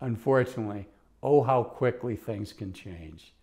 unfortunately, oh, how quickly things can change.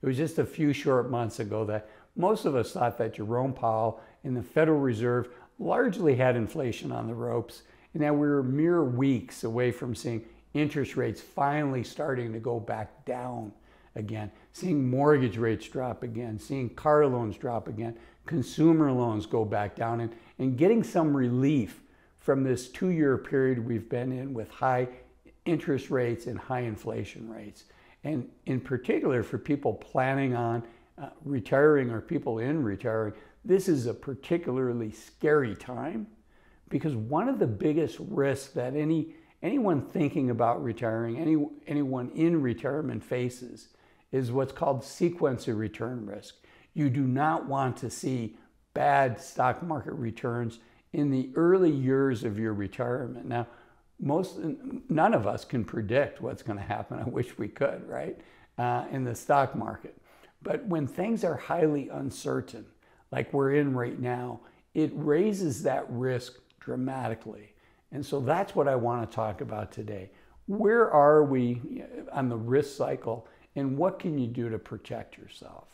It was just a few short months ago that most of us thought that Jerome Powell and the Federal Reserve largely had inflation on the ropes, and that we were mere weeks away from seeing interest rates finally starting to go back down again, seeing mortgage rates drop again, seeing car loans drop again, consumer loans go back down, and getting some relief from this 2-year period we've been in with high interest rates and high inflation rates. And in particular, for people planning on retiring or people in retiring, this is a particularly scary time, because one of the biggest risks that anyone thinking about retiring, anyone in retirement faces, is what's called sequence of return risk. You do not want to see bad stock market returns in the early years of your retirement. Now, none of us can predict what's going to happen. I wish we could, right? In the stock market. But when things are highly uncertain, like we're in right now, it raises that risk dramatically. And so that's what I want to talk about today. Where are we on the risk cycle, and what can you do to protect yourself?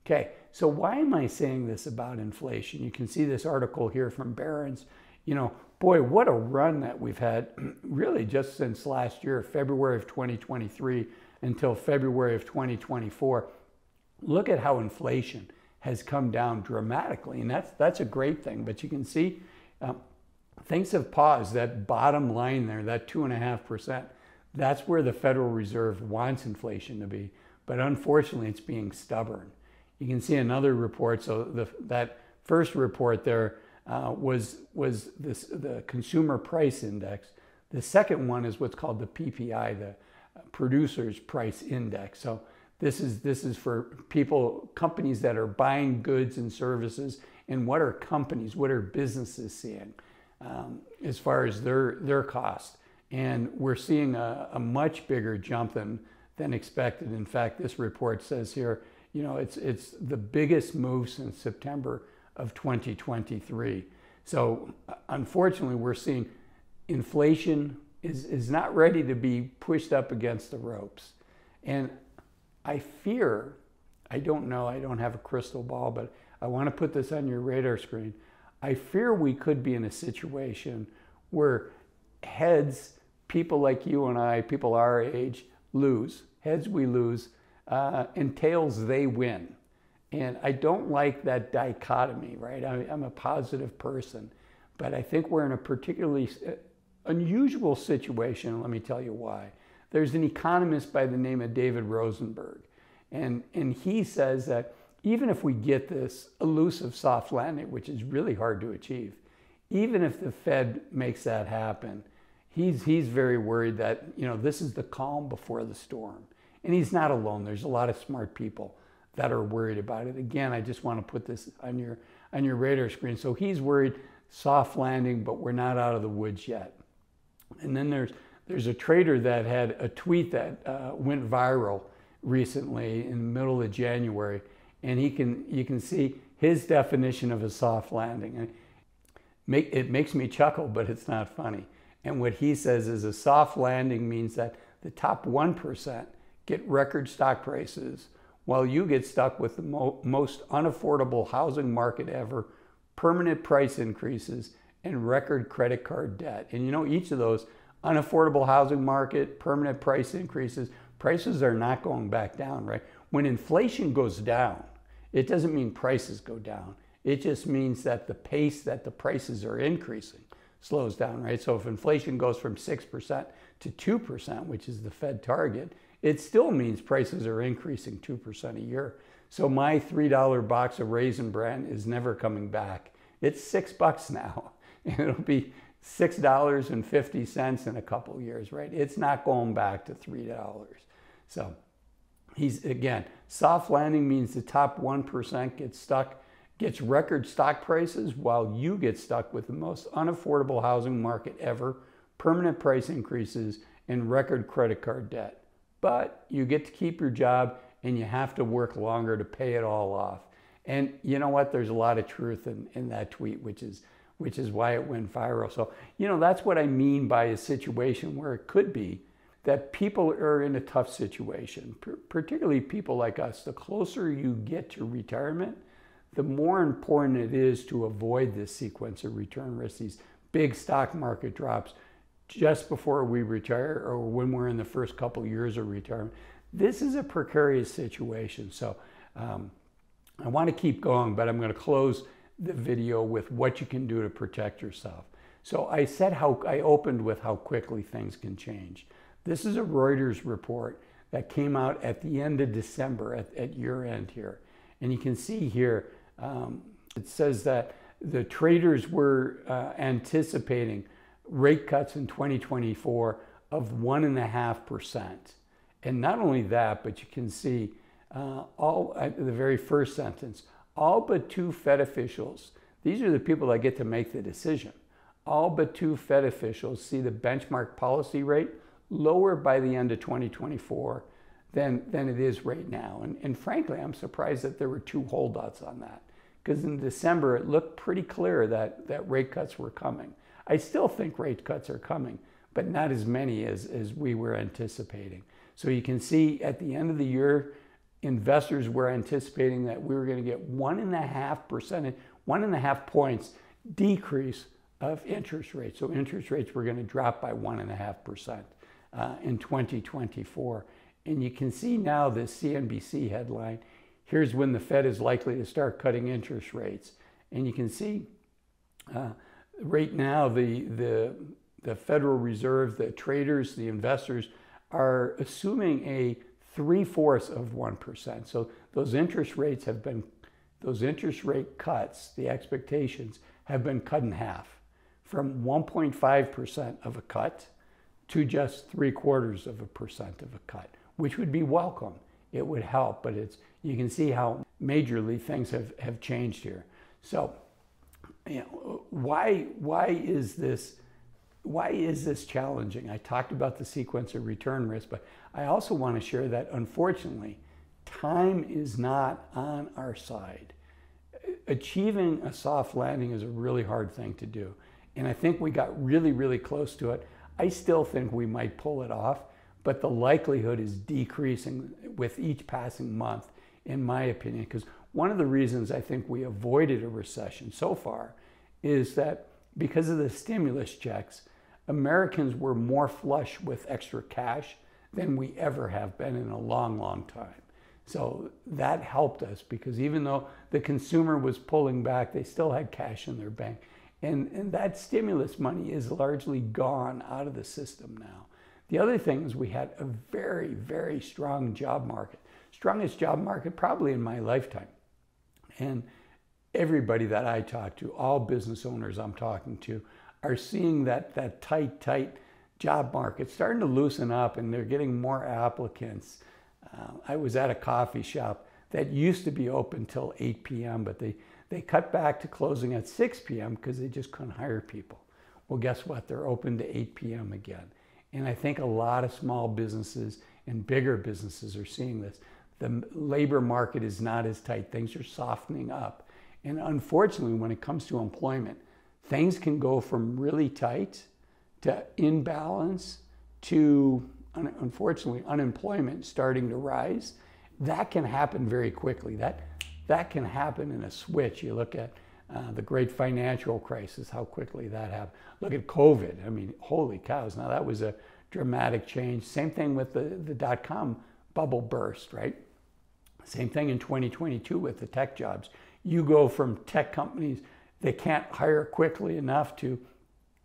Okay, so why am I saying this about inflation? You can see this article here from Barron's. Boy, what a run that we've had really just since last year, February of 2023 until February of 2024. Look at how inflation has come down dramatically, and that's a great thing. But you can see things have paused. That bottom line there, that 2.5%, that's where the Federal Reserve wants inflation to be. But unfortunately, it's being stubborn. You can see another report. So that first report there was the Consumer Price Index. The second one is what's called the PPI, the Producers Price Index. So this is for companies that are buying goods and services, and what are businesses seeing as far as their cost. And we're seeing a much bigger jump than expected. In fact, this report says here, it's the biggest move since September of 2023. So unfortunately, we're seeing inflation is not ready to be pushed up against the ropes. And I fear, I don't know, I don't have a crystal ball, but I want to put this on your radar screen. I fear we could be in a situation where heads, people like you and I, people our age, lose. Heads we lose, and tails they win. And I don't like that dichotomy, right? I'm a positive person, but I think we're in a particularly unusual situation. Let me tell you why. There's an economist by the name of David Rosenberg, and he says that even if we get this elusive soft landing, which is really hard to achieve, even if the Fed makes that happen, he's very worried that this is the calm before the storm. And he's not alone. There's a lot of smart people that are worried about it. Again, I just want to put this on your radar screen. So he's worried soft landing, but we're not out of the woods yet. And then there's a trader that had a tweet that went viral recently in the middle of January, and you can see his definition of a soft landing. It makes me chuckle, but it's not funny. And what he says is a soft landing means that the top 1% get record stock prices, while you get stuck with the most unaffordable housing market ever, permanent price increases, and record credit card debt. And each of those, unaffordable housing market, permanent price increases, prices are not going back down, right? When inflation goes down, it doesn't mean prices go down. It just means that the pace that the prices are increasing slows down, right? So if inflation goes from 6% to 2%, which is the Fed target, it still means prices are increasing 2% a year. So my $3 box of Raisin Bran is never coming back. It's $6 now, and it'll be $6.50 in a couple years, right? It's not going back to $3. So again, soft landing means the top 1% gets record stock prices, while you get stuck with the most unaffordable housing market ever, permanent price increases, and record credit card debt. But you get to keep your job, and you have to work longer to pay it all off. And you know what? There's a lot of truth in that tweet, which is why it went viral. So, that's what I mean by a situation where it could be that people are in a tough situation, particularly people like us. The closer you get to retirement, the more important it is to avoid this sequence of return risks, these big stock market drops just before we retire or when we're in the first couple of years of retirement. This is a precarious situation. So I want to keep going, but I'm going to close the video with what you can do to protect yourself. So I said I opened with how quickly things can change. This is a Reuters report that came out at the end of December, at year end here. And you can see here, it says that the traders were anticipating rate cuts in 2024 of 1.5%. And not only that, but you can see the very first sentence, all but 2 Fed officials, these are the people that get to make the decision, all but 2 Fed officials see the benchmark policy rate lower by the end of 2024 than it is right now. And frankly, I'm surprised that there were 2 holdouts on that, because in December, it looked pretty clear that rate cuts were coming. I still think rate cuts are coming, but not as many as we were anticipating. So you can see at the end of the year, investors were anticipating that we were going to get 1.5 points decrease of interest rates. So interest rates were going to drop by 1.5% in 2024. And you can see now this CNBC headline, here's when the Fed is likely to start cutting interest rates. And you can see right now the Federal Reserve, the traders, the investors are assuming a 0.75%. So those interest rate cuts, the expectations have been cut in half, from 1.5% of a cut to just 0.75% of a cut, which would be welcome. It would help, but you can see how majorly things have changed here. So, why is this challenging? I talked about the sequence of return risk, but I also want to share that unfortunately, time is not on our side. Achieving a soft landing is a really hard thing to do. And I think we got really, really close to it. I still think we might pull it off, but the likelihood is decreasing with each passing month, in my opinion, because one of the reasons I think we avoided a recession so far is that because of the stimulus checks, Americans were more flush with extra cash than we ever have been in a long, long time. So that helped us, because even though the consumer was pulling back, they still had cash in their bank. And that stimulus money is largely gone out of the system now. The other thing is we had a very, very strong job market. Strongest job market probably in my lifetime. And everybody that I talk to, all business owners I'm talking to, are seeing that tight job market starting to loosen up, and they're getting more applicants. I was at a coffee shop that used to be open till 8 p.m., but they cut back to closing at 6 p.m. because they just couldn't hire people. Well, guess what? They're open to 8 p.m. again. And I think a lot of small businesses and bigger businesses are seeing this. The labor market is not as tight. Things are softening up. And unfortunately, when it comes to employment, things can go from really tight to imbalance to, unfortunately, unemployment starting to rise. That can happen very quickly. That can happen in a switch. You look at the great financial crisis, how quickly that happened. Look at COVID. I mean, holy cows. Now that was a dramatic change. Same thing with the dot-com bubble burst, right? Same thing in 2022 with the tech jobs. You go from tech companies that can't hire quickly enough to,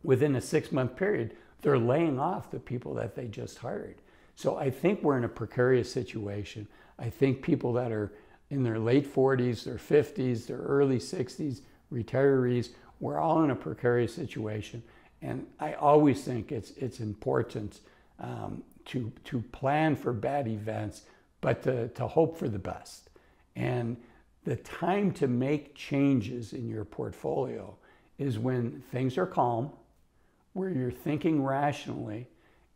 within a 6-month period, they're laying off the people that they just hired. So I think we're in a precarious situation. I think people that are in their late 40s, their 50s, their early 60s, retirees, we're all in a precarious situation. And I always think it's important to plan for bad events, but to hope for the best. And the time to make changes in your portfolio is when things are calm, where you're thinking rationally,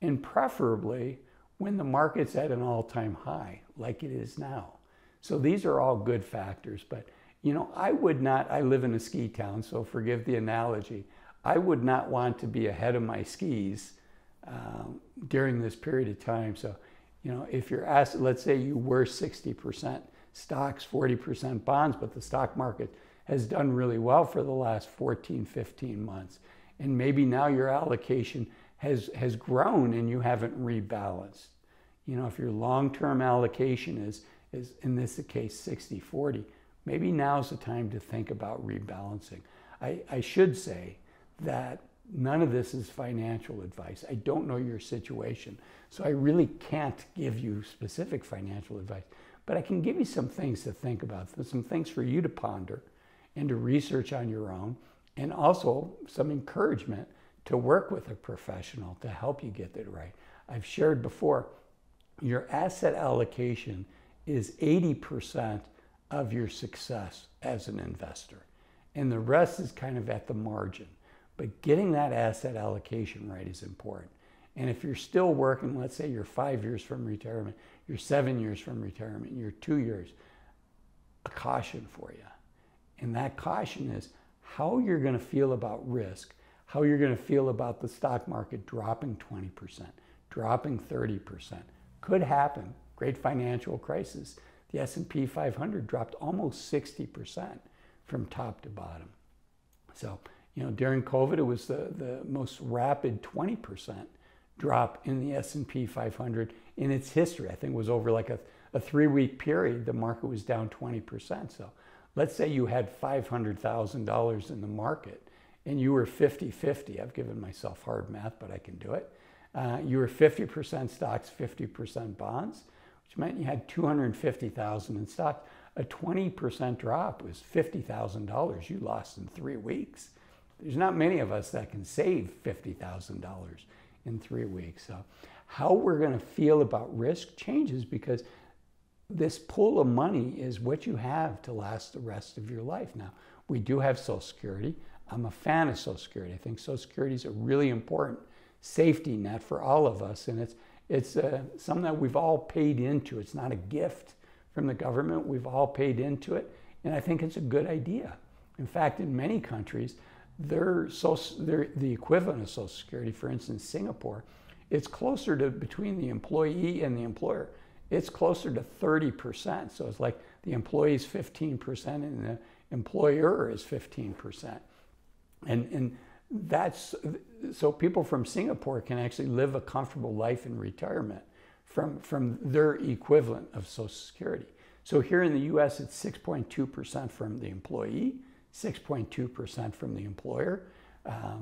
and preferably when the market's at an all-time high, like it is now. So these are all good factors, but I live in a ski town, so forgive the analogy. I would not want to be ahead of my skis during this period of time. So, you know, if your asset, let's say you were 60% stocks, 40% bonds, but the stock market has done really well for the last 14, 15 months. And maybe now your allocation has grown and you haven't rebalanced. You know, if your long-term allocation is in this case 60-40, maybe now's the time to think about rebalancing. I should say that none of this is financial advice. I don't know your situation, so I really can't give you specific financial advice, but I can give you some things to think about, some things for you to ponder and to research on your own, and also some encouragement to work with a professional to help you get it right. I've shared before, your asset allocation is 80% of your success as an investor, and the rest is kind of at the margin. But getting that asset allocation right is important. And if you're still working, let's say you're 5 years from retirement, you're 7 years from retirement, you're 2 years, a caution for you. And that caution is how you're going to feel about risk, how you're going to feel about the stock market dropping 20%, dropping 30%. Could happen. Great financial crisis. The S&P 500 dropped almost 60% from top to bottom. So, you know, during COVID, it was the most rapid 20% drop in the S&P 500 in its history. I think it was over like a 3-week period, the market was down 20%. So let's say you had $500,000 in the market and you were 50-50. I've given myself hard math, but I can do it. You were 50% stocks, 50% bonds, which meant you had $250,000 in stocks. A 20% drop was $50,000 you lost in 3 weeks. There's not many of us that can save $50,000 in 3 weeks. So how we're going to feel about risk changes because this pool of money is what you have to last the rest of your life. Now, we do have Social Security. I'm a fan of Social Security. I think Social Security is a really important safety net for all of us, and it's something that we've all paid into. It's not a gift from the government. We've all paid into it, and I think it's a good idea. In fact, in many countries, they're the equivalent of Social Security. For instance, Singapore, it's closer to between the employee and the employer. It's closer to 30%. So it's like the employee is 15% and the employer is 15%. And that's, so people from Singapore can actually live a comfortable life in retirement from their equivalent of Social Security. So here in the US, it's 6.2% from the employee, 6.2% from the employer.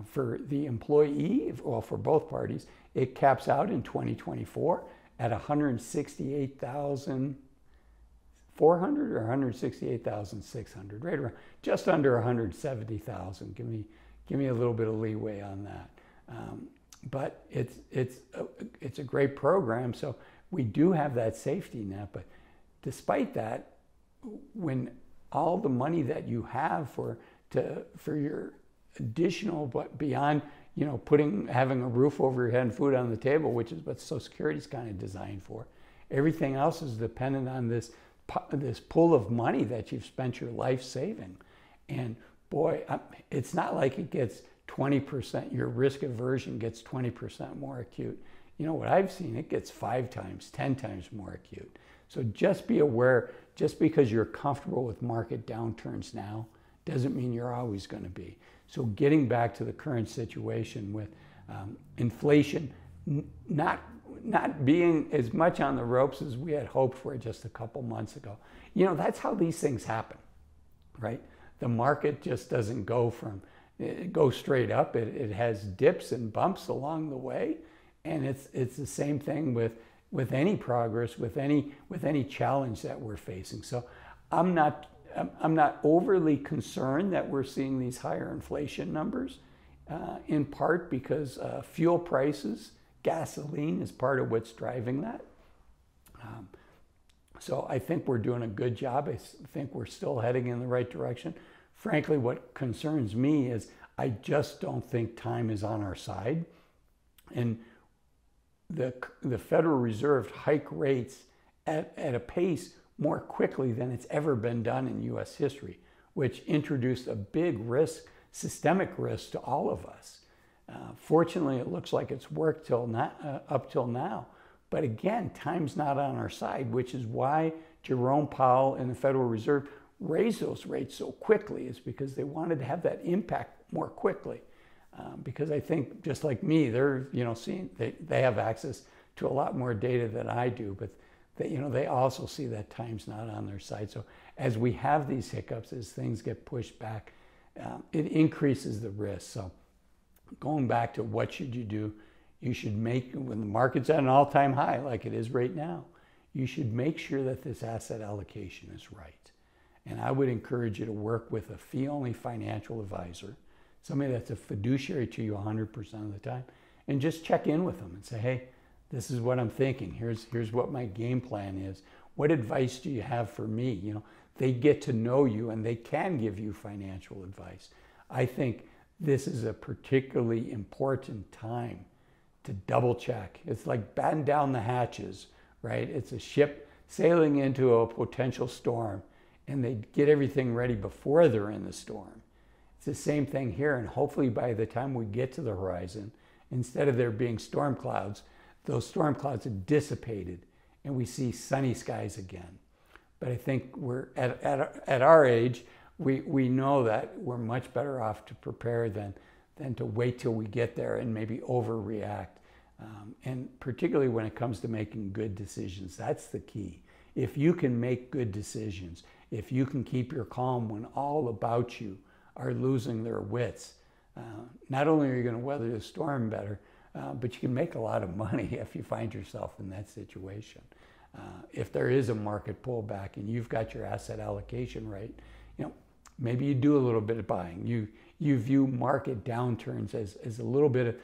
For the employee, well, for both parties, it caps out in 2024 at $168,400 or $168,600, right around, just under $170,000. Give me a little bit of leeway on that. But it's a great program, so we do have that safety net. But despite that, when all the money that you have for your additional, but beyond, you know, having a roof over your head and food on the table, which is what Social Security is kind of designed for, everything else is dependent on this pool of money that you've spent your life saving. And boy, it's not like it gets 20%, your risk aversion gets 20% more acute. You know what I've seen, it gets 5 times, 10 times more acute. So just be aware, just because you're comfortable with market downturns now, doesn't mean you're always going to be. So getting back to the current situation with inflation not being as much on the ropes as we had hoped for just a couple months ago. You know, that's how these things happen, right? The market just doesn't go straight up. It has dips and bumps along the way, and it's the same thing with any progress, with any challenge that we're facing. So I'm not overly concerned that we're seeing these higher inflation numbers, in part because fuel prices, gasoline is part of what's driving that. So I think we're doing a good job. I think we're still heading in the right direction. Frankly, what concerns me is I just don't think time is on our side. And the Federal Reserve hike rates at a pace more quickly than it's ever been done in U.S. history, which introduced a big risk, systemic risk to all of us. Fortunately, it looks like it's worked up till now. But again, time's not on our side, which is why Jerome Powell and the Federal Reserve raised those rates so quickly, is because they wanted to have that impact more quickly. Because I think, just like me, they're seeing they have access to a lot more data than I do, but they also see that time's not on their side. So as we have these hiccups, as things get pushed back, it increases the risk. So going back to what should you do, you should make, when the market's at an all-time high like it is right now, you should make sure that this asset allocation is right. And I would encourage you to work with a fee-only financial advisor, somebody that's a fiduciary to you 100% of the time, and just check in with them and say, hey, this is what I'm thinking. Here's what my game plan is. What advice do you have for me? They get to know you and they can give you financial advice. I think this is a particularly important time to double check. It's like batten down the hatches, right? It's a ship sailing into a potential storm, and they get everything ready before they're in the storm. It's the same thing here, and hopefully by the time we get to the horizon, instead of there being storm clouds, those storm clouds have dissipated and we see sunny skies again. But I think we're at our age, we know that we're much better off to prepare than to wait till we get there and maybe overreact. And particularly when it comes to making good decisions, that's the key. If you can make good decisions, if you can keep your calm when all about you are losing their wits, not only are you going to weather the storm better, but you can make a lot of money if you find yourself in that situation. If there is a market pullback and you've got your asset allocation right, maybe you do a little bit of buying. You view market downturns as a little bit of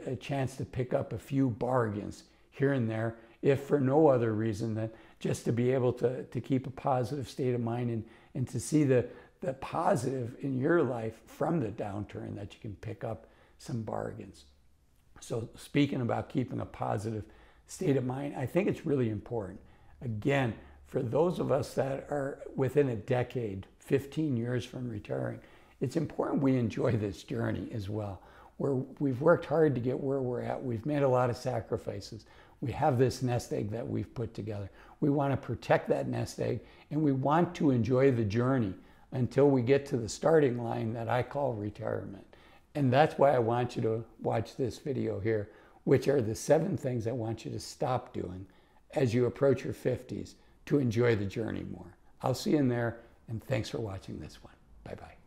a chance to pick up a few bargains here and there, if for no other reason than just to be able to keep a positive state of mind and to see the positive in your life from the downturn, that you can pick up some bargains. So speaking about keeping a positive state of mind, I think it's really important. Again, for those of us that are within a decade, 15 years from retiring, it's important we enjoy this journey as well. We've worked hard to get where we're at. We've made a lot of sacrifices. We have this nest egg that we've put together. We want to protect that nest egg, and we want to enjoy the journey until we get to the starting line that I call retirement. And that's why I want you to watch this video here, which are the 7 things I want you to stop doing as you approach your 50s to enjoy the journey more. I'll see you in there, and thanks for watching this one. Bye-bye.